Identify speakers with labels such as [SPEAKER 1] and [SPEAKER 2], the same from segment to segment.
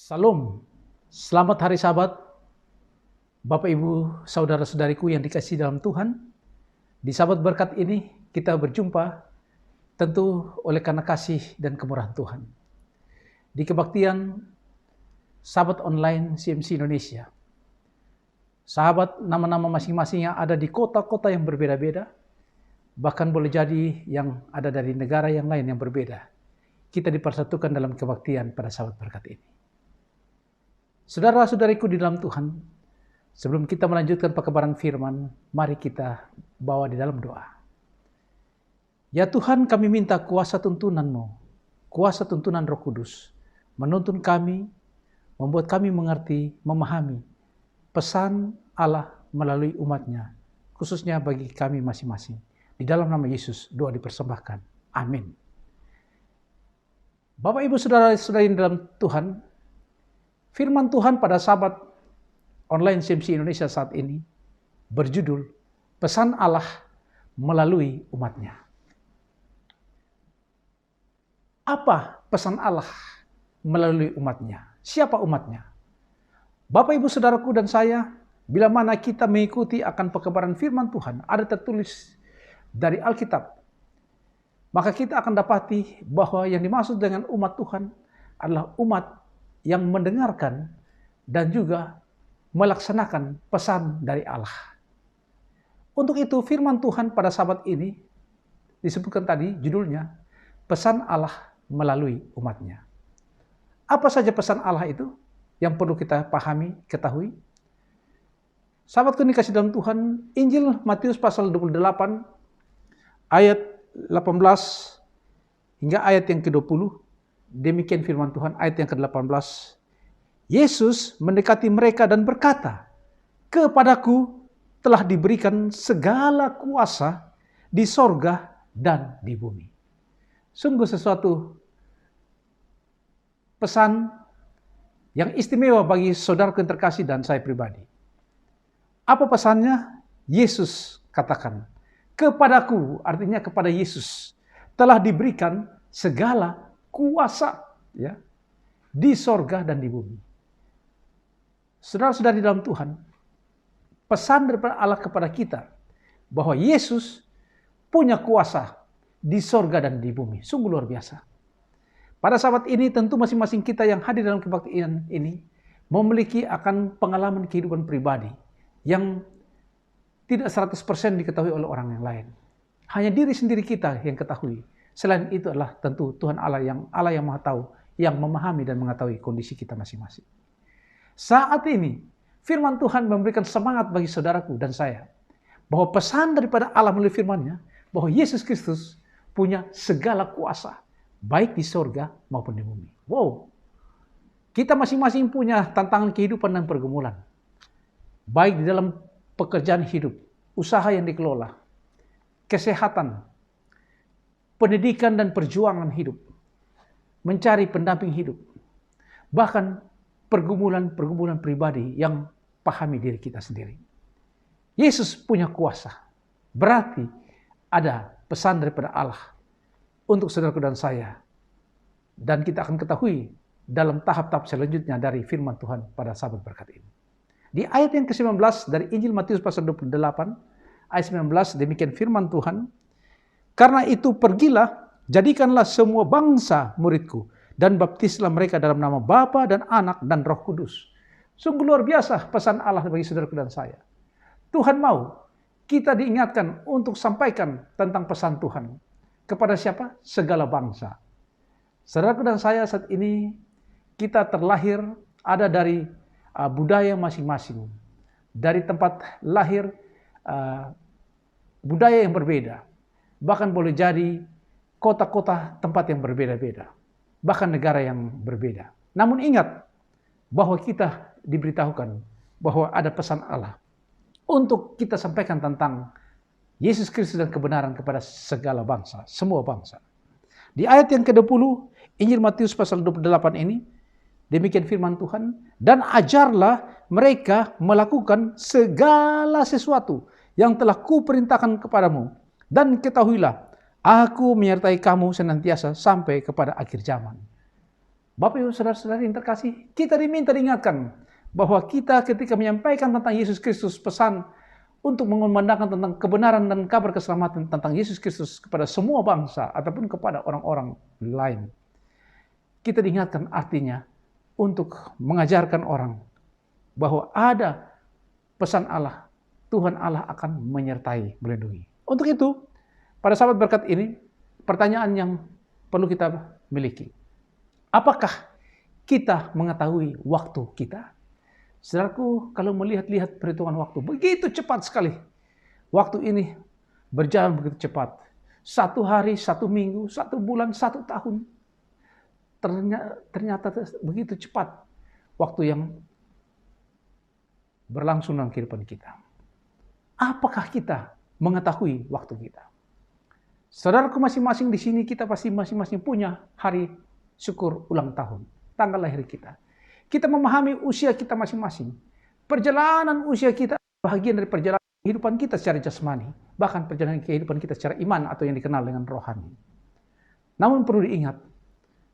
[SPEAKER 1] Salam, selamat hari Sabat, Bapak Ibu, Saudara-saudariku yang dikasihi dalam Tuhan. Di Sabat berkat ini kita berjumpa tentu oleh karena kasih dan kemurahan Tuhan. Di kebaktian Sabat Online CMC Indonesia. Sahabat nama-nama masing-masing yang ada di kota-kota yang berbeda-beda, bahkan boleh jadi yang ada dari negara yang lain yang berbeda. Kita dipersatukan dalam kebaktian pada Sabat berkat ini. Saudara-saudariku di dalam Tuhan, sebelum kita melanjutkan pekabaran firman, mari kita bawa di dalam doa. Ya Tuhan, kami minta kuasa tuntunan-Mu, kuasa tuntunan Roh Kudus, menuntun kami, membuat kami mengerti, memahami pesan Allah melalui umat-Nya, khususnya bagi kami masing-masing. Di dalam nama Yesus, doa dipersembahkan. Amin. Bapak, Ibu, Saudara-saudari dalam Tuhan, firman Tuhan pada Sabat Online CMC Indonesia saat ini berjudul Pesan Allah melalui umat-Nya. Apa pesan Allah melalui umat-Nya? Siapa umat-Nya? Bapak, Ibu, Saudaraku dan saya, bila mana kita mengikuti akan pekabaran firman Tuhan, ada tertulis dari Alkitab, maka kita akan dapati bahwa yang dimaksud dengan umat Tuhan adalah umat yang mendengarkan dan juga melaksanakan pesan dari Allah. Untuk itu firman Tuhan pada Sabat ini disebutkan tadi judulnya Pesan Allah melalui umat-Nya. Apa saja pesan Allah itu yang perlu kita pahami, ketahui? Sahabatku yang dikasihi dalam Tuhan, Injil Matius pasal 28 ayat 18 hingga ayat yang ke-20. Demikian firman Tuhan ayat yang ke-18. Yesus mendekati mereka dan berkata, "Kepadaku telah diberikan segala kuasa di sorga dan di bumi." Sungguh sesuatu pesan yang istimewa bagi saudaraku yang terkasih dan saya pribadi. Apa pesannya? Yesus katakan, "Kepadaku," artinya kepada Yesus, "telah diberikan segala kuasa ya di sorga dan di bumi." Saudara-saudari dalam Tuhan, pesan daripada Allah kepada kita bahwa Yesus punya kuasa di sorga dan di bumi. Sungguh luar biasa. Pada saat ini tentu masing-masing kita yang hadir dalam kebaktian ini memiliki akan pengalaman kehidupan pribadi yang tidak 100% diketahui oleh orang yang lain. Hanya diri sendiri kita yang ketahui. Selain itu adalah tentu Tuhan Allah yang Maha Tahu, yang memahami dan mengetahui kondisi kita masing-masing. Saat ini, firman Tuhan memberikan semangat bagi saudaraku dan saya, bahwa pesan daripada Allah melalui firman-Nya, bahwa Yesus Kristus punya segala kuasa, baik di sorga maupun di bumi. Wow, kita masing-masing punya tantangan kehidupan dan pergumulan, baik di dalam pekerjaan hidup, usaha yang dikelola, kesehatan, pendidikan dan perjuangan hidup, mencari pendamping hidup, bahkan pergumulan-pergumulan pribadi yang pahami diri kita sendiri. Yesus punya kuasa. Berarti ada pesan daripada Allah untuk saudaraku dan saya. Dan kita akan ketahui dalam tahap-tahap selanjutnya dari firman Tuhan pada Sabat berkat ini. Di ayat yang ke-19 dari Injil Matius pasal 28, ayat 19, demikian firman Tuhan, "Karena itu pergilah, jadikanlah semua bangsa muridku, dan baptislah mereka dalam nama Bapa dan Anak dan Roh Kudus." Sungguh luar biasa pesan Allah bagi saudaraku dan saya. Tuhan mau kita diingatkan untuk sampaikan tentang pesan Tuhan. Kepada siapa? Segala bangsa. Saudaraku dan saya saat ini, kita terlahir ada dari budaya masing-masing. Dari tempat lahir budaya yang berbeda. Bahkan boleh jadi kota-kota tempat yang berbeda-beda. Bahkan negara yang berbeda. Namun ingat bahwa kita diberitahukan bahwa ada pesan Allah untuk kita sampaikan tentang Yesus Kristus dan kebenaran kepada segala bangsa, semua bangsa. Di ayat yang ke-20, Injil Matius pasal 28 ini, demikian firman Tuhan, "Dan ajarlah mereka melakukan segala sesuatu yang telah kuperintahkan kepadamu, dan ketahuilah, Aku menyertai kamu senantiasa sampai kepada akhir zaman." Bapak Ibu Saudara-saudari yang terkasih, kita diminta diingatkan bahwa kita ketika menyampaikan tentang Yesus Kristus, pesan untuk mengumandangkan tentang kebenaran dan kabar keselamatan tentang Yesus Kristus kepada semua bangsa ataupun kepada orang-orang lain. Kita diingatkan artinya untuk mengajarkan orang bahwa ada pesan Allah, Tuhan Allah akan menyertai, melindungi. Untuk itu, pada sahabat berkat ini, pertanyaan yang perlu kita miliki. Apakah kita mengetahui waktu kita? Saudaraku, kalau melihat-lihat perhitungan waktu, begitu cepat sekali. Waktu ini berjalan begitu cepat. 1 hari, 1 minggu, 1 bulan, 1 tahun. Ternyata begitu cepat waktu yang berlangsung dalam kehidupan kita. Apakah kita mengetahui waktu kita? Saudaraku, masing-masing di sini kita pasti masing-masing punya hari syukur ulang tahun, tanggal lahir kita. Kita memahami usia kita masing-masing. Perjalanan usia kita bagian dari perjalanan kehidupan kita secara jasmani, bahkan perjalanan kehidupan kita secara iman atau yang dikenal dengan rohani. Namun perlu diingat,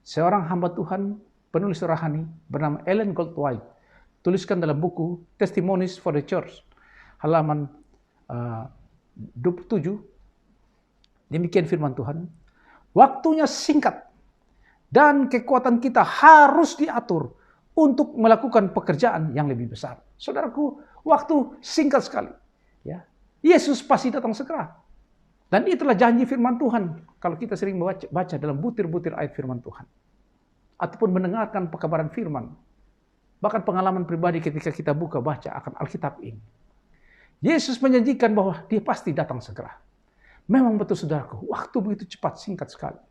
[SPEAKER 1] seorang hamba Tuhan, penulis rohani bernama Ellen G. White, tuliskan dalam buku Testimonies for the Church, halaman 27, demikian firman Tuhan, waktunya singkat dan kekuatan kita harus diatur untuk melakukan pekerjaan yang lebih besar. Saudaraku, waktu singkat sekali. Ya, Yesus pasti datang segera. Dan itulah janji firman Tuhan. Kalau kita sering baca dalam butir-butir ayat firman Tuhan. Ataupun mendengarkan pekabaran firman. Bahkan pengalaman pribadi ketika kita baca akan Alkitab ini. Yesus menjanjikan bahwa dia pasti datang segera. Memang betul saudaraku, waktu begitu cepat, singkat sekali.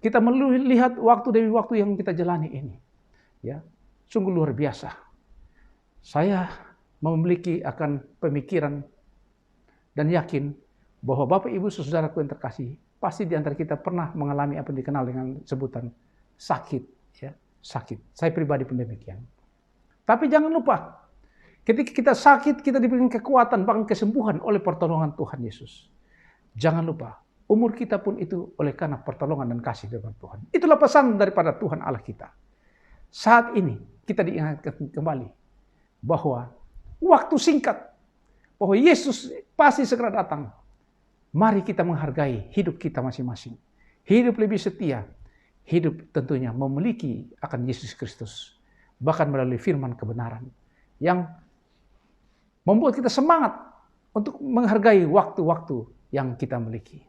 [SPEAKER 1] Kita melihat waktu demi waktu yang kita jalani ini. Ya, sungguh luar biasa. Saya memiliki akan pemikiran dan yakin bahwa Bapak Ibu saudaraku yang terkasih, pasti di antara kita pernah mengalami apa yang dikenal dengan sebutan sakit, ya, sakit. Saya pribadi pun demikian. Tapi jangan lupa, ketika kita sakit, kita diberikan kekuatan, bahkan kesembuhan oleh pertolongan Tuhan Yesus. Jangan lupa, umur kita pun itu oleh karena pertolongan dan kasih dari Tuhan. Itulah pesan daripada Tuhan Allah kita. Saat ini kita diingatkan kembali bahwa waktu singkat, bahwa Yesus pasti segera datang. Mari kita menghargai hidup kita masing-masing. Hidup lebih setia, hidup tentunya memiliki akan Yesus Kristus. Bahkan melalui firman kebenaran yang membuat kita semangat untuk menghargai waktu-waktu yang kita miliki.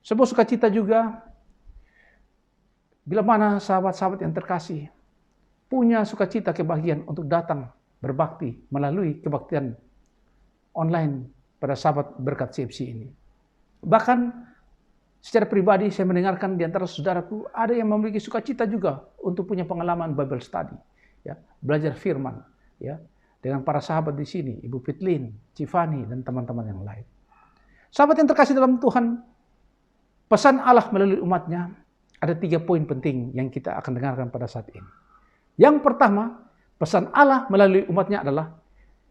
[SPEAKER 1] Sebuah sukacita juga bila mana sahabat-sahabat yang terkasih punya sukacita kebahagiaan untuk datang berbakti melalui kebaktian online pada sahabat berkat CFC ini. Bahkan secara pribadi saya mendengarkan di antara saudaraku ada yang memiliki sukacita juga untuk punya pengalaman Bible study, ya, belajar firman, ya, dengan para sahabat di sini, Ibu Pitlin, Cifani dan teman-teman yang lain. Sahabat yang terkasih dalam Tuhan, pesan Allah melalui umatnya ada 3 poin penting yang kita akan dengarkan pada saat ini. Yang pertama, pesan Allah melalui umatnya adalah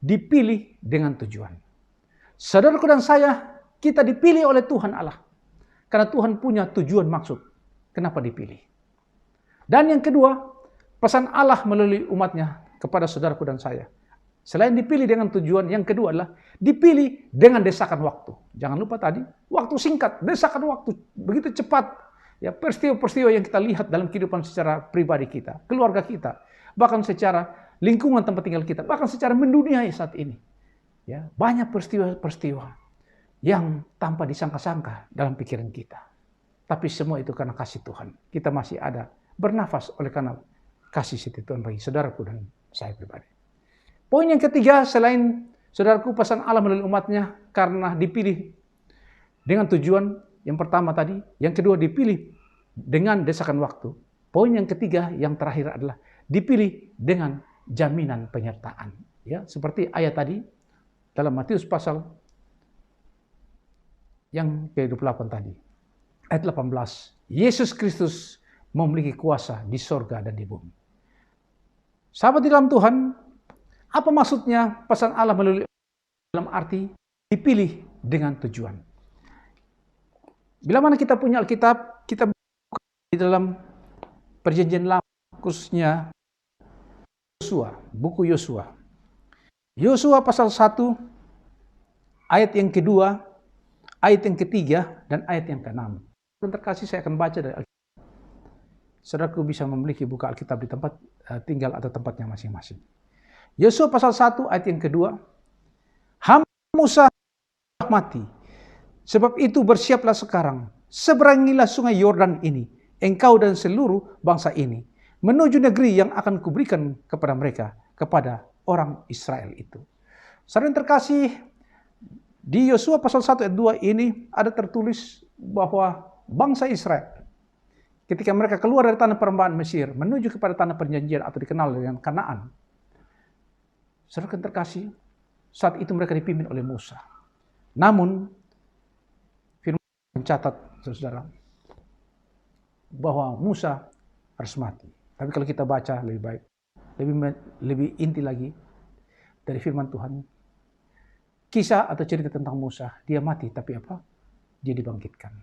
[SPEAKER 1] dipilih dengan tujuan. Saudaraku dan saya, kita dipilih oleh Tuhan Allah. Karena Tuhan punya tujuan maksud. Kenapa dipilih? Dan yang kedua, pesan Allah melalui umatnya kepada saudaraku dan saya. Selain dipilih dengan tujuan, yang kedua adalah dipilih dengan desakan waktu. Jangan lupa tadi, waktu singkat, desakan waktu. Begitu cepat. Ya, peristiwa-peristiwa yang kita lihat dalam kehidupan secara pribadi kita, keluarga kita, bahkan secara lingkungan tempat tinggal kita, bahkan secara mendunia saat ini. Ya, banyak peristiwa-peristiwa yang tanpa disangka-sangka dalam pikiran kita. Tapi semua itu karena kasih Tuhan. Kita masih ada bernafas oleh karena kasih setia Tuhan bagi saudaraku dan saya pribadi. Poin yang ketiga, selain saudaraku pesan Allah melalui umatnya karena dipilih dengan tujuan, yang pertama tadi, yang kedua dipilih dengan desakan waktu. Poin yang ketiga, yang terakhir adalah dipilih dengan jaminan penyertaan. Ya, seperti ayat tadi dalam Matius pasal yang ke-28 tadi. Ayat 18. Yesus Kristus memiliki kuasa di sorga dan di bumi. Sahabat di dalam Tuhan, apa maksudnya pesan Allah melalui dalam arti dipilih dengan tujuan? Bila mana kita punya Alkitab, kita buka di dalam Perjanjian Lama, khususnya Yosua, buku Yosua. Yosua pasal 1, ayat yang kedua, ayat yang ketiga, dan ayat yang ke-6. Terkasih, saya akan baca dari Alkitab. Saudaraku bisa memiliki buka Alkitab di tempat tinggal atau tempatnya masing-masing. Yosua pasal 1, ayat yang kedua. Hamba Musa mati, sebab itu bersiaplah sekarang, seberangilah sungai Yordan ini, engkau dan seluruh bangsa ini, menuju negeri yang akan kuberikan kepada mereka, kepada orang Israel itu. Saudara yang terkasih, di Yosua pasal 1 ayat 2 ini ada tertulis bahwa bangsa Israel ketika mereka keluar dari tanah perempuan Mesir menuju kepada tanah perjanjian atau dikenal dengan Kanaan. Saudara yang terkasih, saat itu mereka dipimpin oleh Musa. Namun firman mencatat, saudara, bahwa Musa harus mati. Tapi kalau kita baca lebih baik, lebih inti lagi dari firman Tuhan, kisah atau cerita tentang Musa, dia mati tapi apa? Dia dibangkitkan.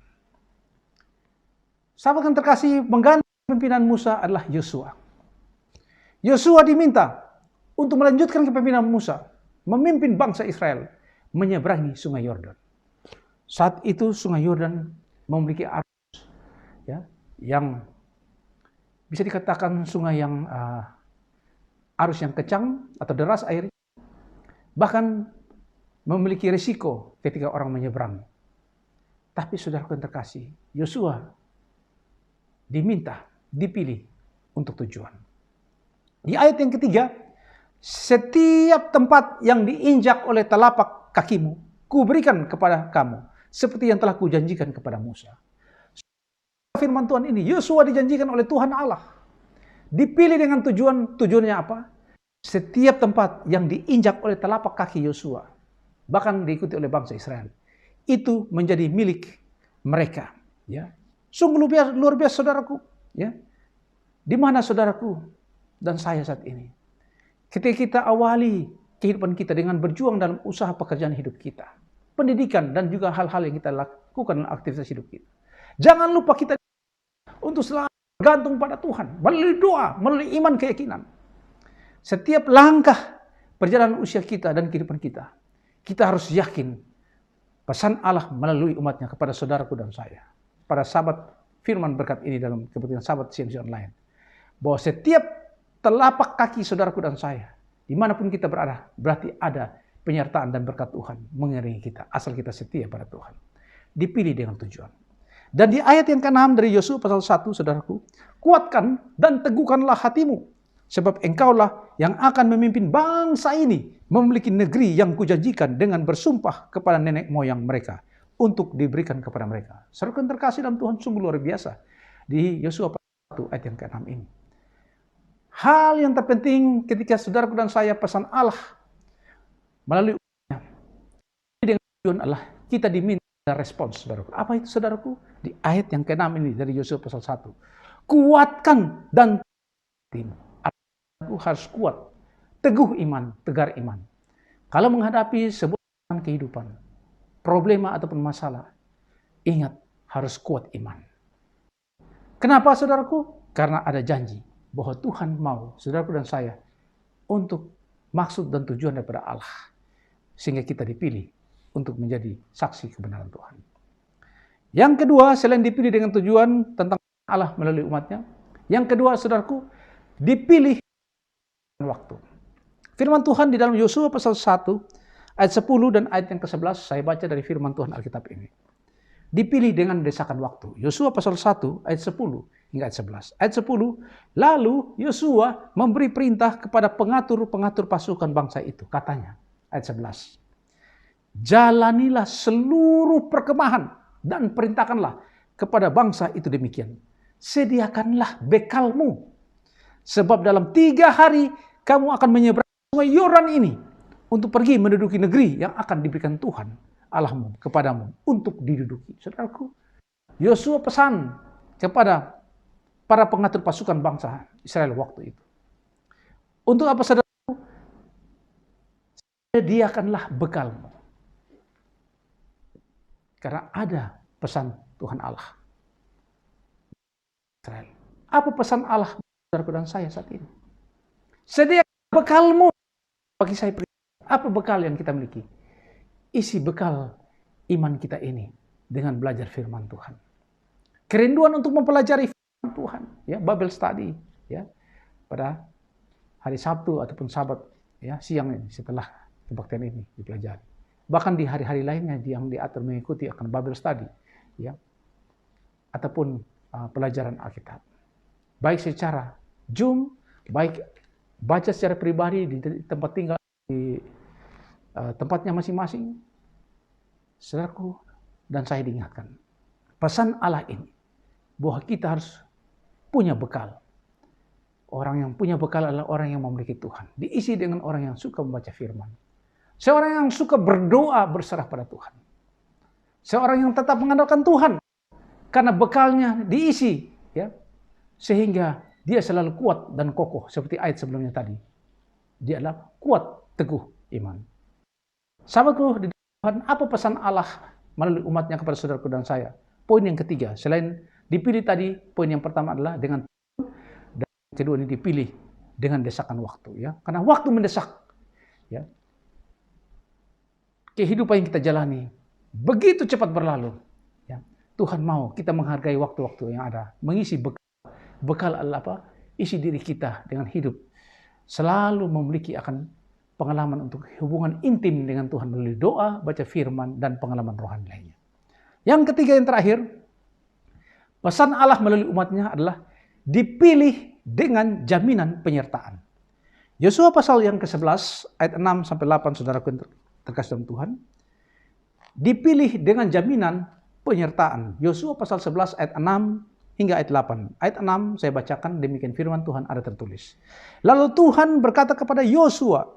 [SPEAKER 1] Sahabat yang terkasih, mengganti pimpinan Musa adalah Yosua. Yosua diminta untuk melanjutkan kepemimpinan Musa, memimpin bangsa Israel menyeberangi sungai Yordan. Saat itu sungai Yordan memiliki arus yang bisa dikatakan sungai yang arus yang kencang atau deras airnya, bahkan memiliki risiko ketika orang menyeberang. Tapi saudaraku yang terkasih, Yosua diminta, dipilih untuk tujuan. Di ayat yang ketiga, setiap tempat yang diinjak oleh telapak kakimu, kuberikan kepada kamu, seperti yang telah kujanjikan kepada Musa. Firman Tuhan ini, Yosua dijanjikan oleh Tuhan Allah. Dipilih dengan tujuannya apa? Setiap tempat yang diinjak oleh telapak kaki Yosua, bahkan diikuti oleh bangsa Israel, itu menjadi milik mereka. Ya, sungguh luar biasa saudaraku. Ya, di mana saudaraku dan saya saat ini? Ketika kita awali kehidupan kita dengan berjuang dalam usaha pekerjaan hidup kita, pendidikan dan juga hal-hal yang kita lakukan dalam aktivitas hidup kita. Jangan lupa kita untuk selalu bergantung pada Tuhan, melalui doa, melalui iman keyakinan. Setiap langkah perjalanan usia kita dan kehidupan kita, kita harus yakin pesan Allah melalui umatnya kepada saudaraku dan saya. Para sahabat firman berkat ini dalam kebetulan sahabat CNC Online, bahwa setiap telapak kaki saudaraku dan saya, dimanapun kita berada, berarti ada penyertaan dan berkat Tuhan mengiringi kita, asal kita setia pada Tuhan. Dipilih dengan tujuan. Dan di ayat yang ke-6 dari Yosua pasal 1, saudaraku, kuatkan dan teguhkanlah hatimu, sebab engkaulah yang akan memimpin bangsa ini memiliki negeri yang kujanjikan dengan bersumpah kepada nenek moyang mereka untuk diberikan kepada mereka. Saudara terkasih dalam Tuhan, sungguh luar biasa di Yosua pasal 1 ayat yang ke-6 ini. Hal yang terpenting ketika saudaraku dan saya pesan Allah melalui dengan tujuan adalah kita diminta respons, saudaraku. Apa itu, saudaraku? Di ayat yang ke-6 ini dari Yosua pasal 1. Kuatkan dan hatimu. Aku harus kuat, teguh iman, tegar iman. Kalau menghadapi sebuah kehidupan, problema ataupun masalah, ingat harus kuat iman. Kenapa, saudaraku? Karena ada janji bahwa Tuhan mau saudaraku dan saya untuk maksud dan tujuan daripada Allah, sehingga kita dipilih untuk menjadi saksi kebenaran Tuhan. Yang kedua, selain dipilih dengan tujuan tentang Allah melalui umatnya, yang kedua, saudaraku, dipilih waktu. Firman Tuhan di dalam Yosua pasal 1 ayat 10 dan ayat yang ke-11, saya baca dari firman Tuhan Alkitab ini. Dipilih dengan desakan waktu. Yosua pasal 1 ayat 10 hingga ayat 11. Ayat 10, lalu Yosua memberi perintah kepada pengatur-pengatur pasukan bangsa itu. Katanya, ayat 11. Jalanilah seluruh perkemahan dan perintahkanlah kepada bangsa itu demikian. Sediakanlah bekalmu. Sebab dalam 3 hari kamu akan menyeberangi sungai Yordan ini untuk pergi menduduki negeri yang akan diberikan Tuhan Allahmu kepadamu untuk diduduki. Saudaraku, Yosua pesan kepada para pengatur pasukan bangsa Israel waktu itu. Untuk apa, saudaraku? Sediakanlah bekalmu. Karena ada pesan Tuhan Allah. Israel. Apa pesan Allah saudaraku dan saya saat ini? Sedia bekalmu bagi saya pribadi. Apa bekal yang kita miliki? Isi bekal iman kita ini dengan belajar firman Tuhan. Kerinduan untuk mempelajari firman Tuhan, ya, Bible study, ya, pada hari Sabtu ataupun Sabat, ya, siang ini setelah kebaktian ini dipelajari. Bahkan di hari-hari lainnya yang diatur mengikuti akan Bible study, ya, ataupun pelajaran Alkitab. Baik secara Zoom, baik baca secara pribadi di tempat tinggal, di tempatnya masing-masing. Saudaraku dan saya diingatkan, pesan Allah ini bahwa kita harus punya bekal. Orang yang punya bekal adalah orang yang memiliki Tuhan. Diisi dengan orang yang suka membaca firman. Seorang yang suka berdoa berserah pada Tuhan. Seorang yang tetap mengandalkan Tuhan. Karena bekalnya diisi, ya, sehingga dia selalu kuat dan kokoh. Seperti ayat sebelumnya tadi. Dia adalah kuat, teguh iman. Sahabatku di Tuhan, apa pesan Allah melalui umatnya kepada saudaraku dan saya? Poin yang ketiga, selain dipilih tadi, poin yang pertama adalah dengan Tuhan, dan yang kedua ini dipilih dengan desakan waktu, ya. Karena waktu mendesak, ya. Kehidupan yang kita jalani begitu cepat berlalu, ya. Tuhan mau kita menghargai waktu-waktu yang ada, mengisi bekal. Bekal adalah apa? Isi diri kita dengan hidup selalu memiliki akan pengalaman untuk hubungan intim dengan Tuhan melalui doa, baca firman, dan pengalaman rohani lainnya. Yang ketiga yang terakhir, pesan Allah melalui umatnya adalah dipilih dengan jaminan penyertaan. Yosua pasal yang ke-11 ayat 6 sampai 8 saudaraku yang terkasih dalam Tuhan. Dipilih dengan jaminan penyertaan. Yosua pasal 11 ayat 6 hingga ayat 8. Ayat 6 saya bacakan, demikian firman Tuhan ada tertulis. Lalu Tuhan berkata kepada Yosua,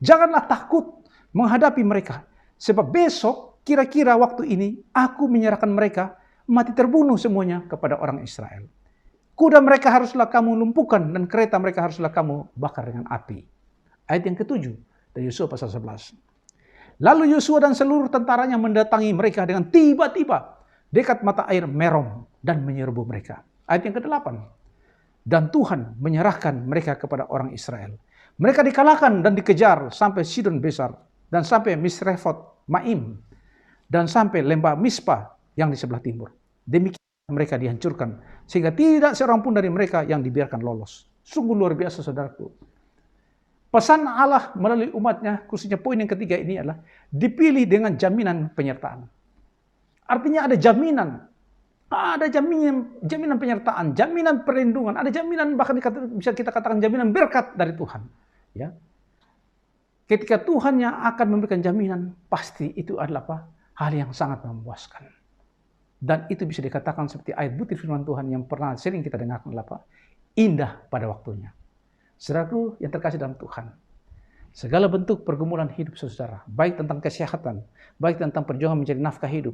[SPEAKER 1] janganlah takut menghadapi mereka, sebab besok kira-kira waktu ini aku menyerahkan mereka mati terbunuh semuanya kepada orang Israel. Kuda mereka haruslah kamu lumpuhkan dan kereta mereka haruslah kamu bakar dengan api. Ayat yang ke-7 dari Yosua pasal 11. Lalu Yosua dan seluruh tentaranya mendatangi mereka dengan tiba-tiba dekat mata air Merom dan menyerbu mereka. Ayat yang ke-8. Dan Tuhan menyerahkan mereka kepada orang Israel. Mereka dikalahkan dan dikejar sampai Sidon Besar dan sampai Misrefot Maim dan sampai lembah Mispa yang di sebelah timur. Demikian mereka dihancurkan sehingga tidak seorang pun dari mereka yang dibiarkan lolos. Sungguh luar biasa saudaraku. Pesan Allah melalui umatnya, khususnya poin yang ketiga ini adalah dipilih dengan jaminan penyertaan. Artinya ada jaminan. Ada jaminan penyertaan, jaminan perlindungan, ada jaminan bahkan bisa kita katakan jaminan berkat dari Tuhan. Ya. Ketika Tuhan yang akan memberikan jaminan, pasti itu adalah apa? Hal yang sangat memuaskan. Dan itu bisa dikatakan seperti ayat butir firman Tuhan yang pernah sering kita dengarkan adalah apa? Indah pada waktunya. Saudaraku yang terkasih dalam Tuhan, segala bentuk pergumulan hidup saudara, baik tentang kesehatan, baik tentang perjuangan mencari nafkah hidup,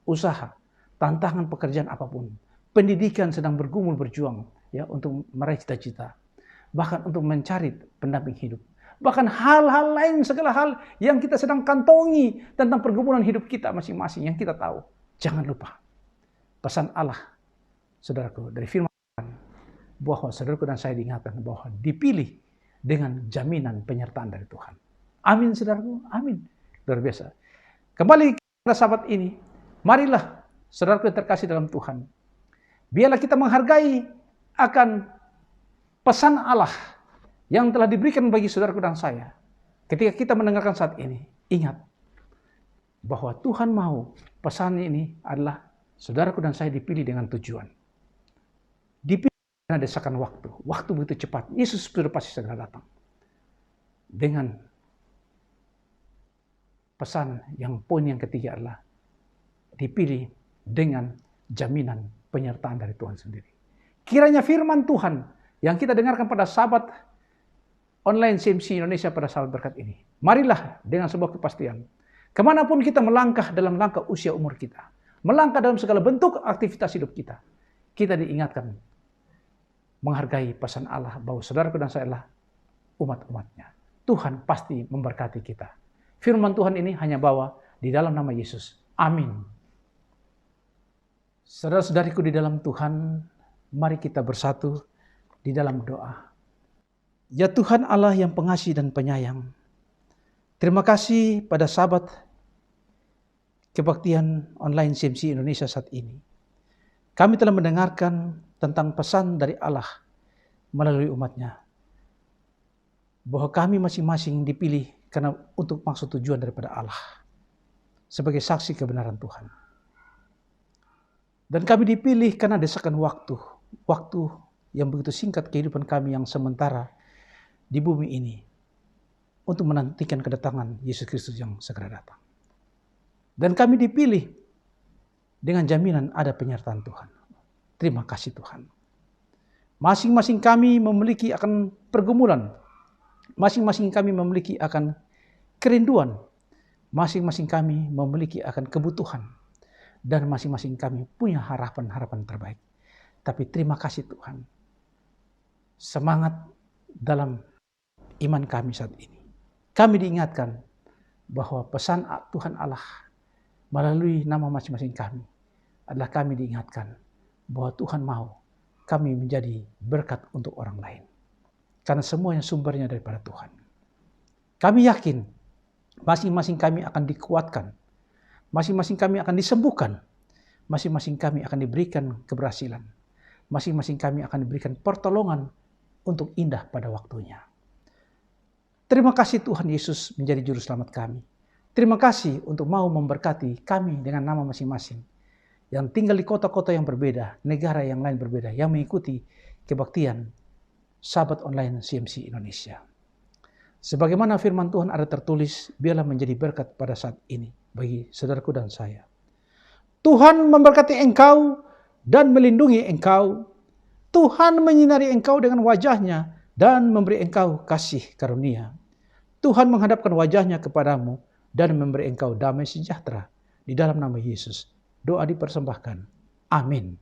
[SPEAKER 1] usaha, tantangan pekerjaan apapun, pendidikan sedang bergumul berjuang, ya, untuk meraih cita-cita, bahkan untuk mencari pendamping hidup, bahkan hal-hal lain, segala hal yang kita sedang kantongi tentang pergumulan hidup kita masing-masing yang kita tahu. Jangan lupa pesan Allah, saudaraku, dari firman Tuhan, bahwa saudaraku dan saya diingatkan bahwa dipilih dengan jaminan penyertaan dari Tuhan. Amin saudaraku, amin. Luar biasa. Kembali pada sahabat ini, marilah saudaraku yang terkasih dalam Tuhan, biarlah kita menghargai akan pesan Allah yang telah diberikan bagi saudaraku dan saya. Ketika kita mendengarkan saat ini, ingat bahwa Tuhan mau pesan ini adalah saudaraku dan saya dipilih dengan tujuan. Dipilih karena desakan waktu. Waktu begitu cepat. Yesus sudah pasti segera datang. Dengan pesan yang poin yang ketiga adalah dipilih dengan jaminan penyertaan dari Tuhan sendiri. Kiranya firman Tuhan yang kita dengarkan pada sahabat online CMC Indonesia pada saat berkat ini, marilah dengan sebuah kepastian, kemanapun kita melangkah dalam langkah usia umur kita, melangkah dalam segala bentuk aktivitas hidup kita, kita diingatkan menghargai pesan Allah bahwa saudaraku dan saya adalah umat-umatnya. Tuhan pasti memberkati kita. Firman Tuhan ini hanya bawa di dalam nama Yesus. Amin. Saudara-saudariku di dalam Tuhan, Mari kita bersatu di dalam doa. Ya Tuhan Allah yang pengasih dan penyayang, terima kasih pada sahabat kebaktian online CMC Indonesia saat ini. Kami telah mendengarkan tentang pesan dari Allah melalui umatnya, bahwa kami masing-masing dipilih karena untuk maksud tujuan daripada Allah, sebagai saksi kebenaran Tuhan. Dan kami dipilih karena desakan waktu yang begitu singkat kehidupan kami yang sementara di bumi ini, untuk menantikan kedatangan Yesus Kristus yang segera datang. Dan kami dipilih dengan jaminan ada penyertaan Tuhan. Terima kasih Tuhan. Masing-masing kami memiliki akan pergumulan, masing-masing kami memiliki akan kerinduan, masing-masing kami memiliki akan kebutuhan, dan masing-masing kami punya harapan-harapan terbaik. Tapi terima kasih Tuhan, semangat dalam iman kami saat ini. Kami diingatkan bahwa pesan Tuhan Allah melalui nama masing-masing kami adalah kami diingatkan bahwa Tuhan mau kami menjadi berkat untuk orang lain. Karena semuanya sumbernya daripada Tuhan. Kami yakin masing-masing kami akan dikuatkan, masing-masing kami akan disembuhkan, masing-masing kami akan diberikan keberhasilan, masing-masing kami akan diberikan pertolongan untuk indah pada waktunya. Terima kasih Tuhan Yesus menjadi juru selamat kami. Terima kasih untuk mau memberkati kami dengan nama masing-masing, yang tinggal di kota-kota yang berbeda, negara yang lain berbeda, yang mengikuti kebaktian sahabat online CMC Indonesia. Sebagaimana firman Tuhan ada tertulis, biarlah menjadi berkat pada saat ini bagi saudaraku dan saya. Tuhan memberkati engkau dan melindungi engkau. Tuhan menyinari engkau dengan wajahnya dan memberi engkau kasih karunia. Tuhan menghadapkan wajahnya kepadamu dan memberi engkau damai sejahtera. Di dalam nama Yesus, doa dipersembahkan. Amin.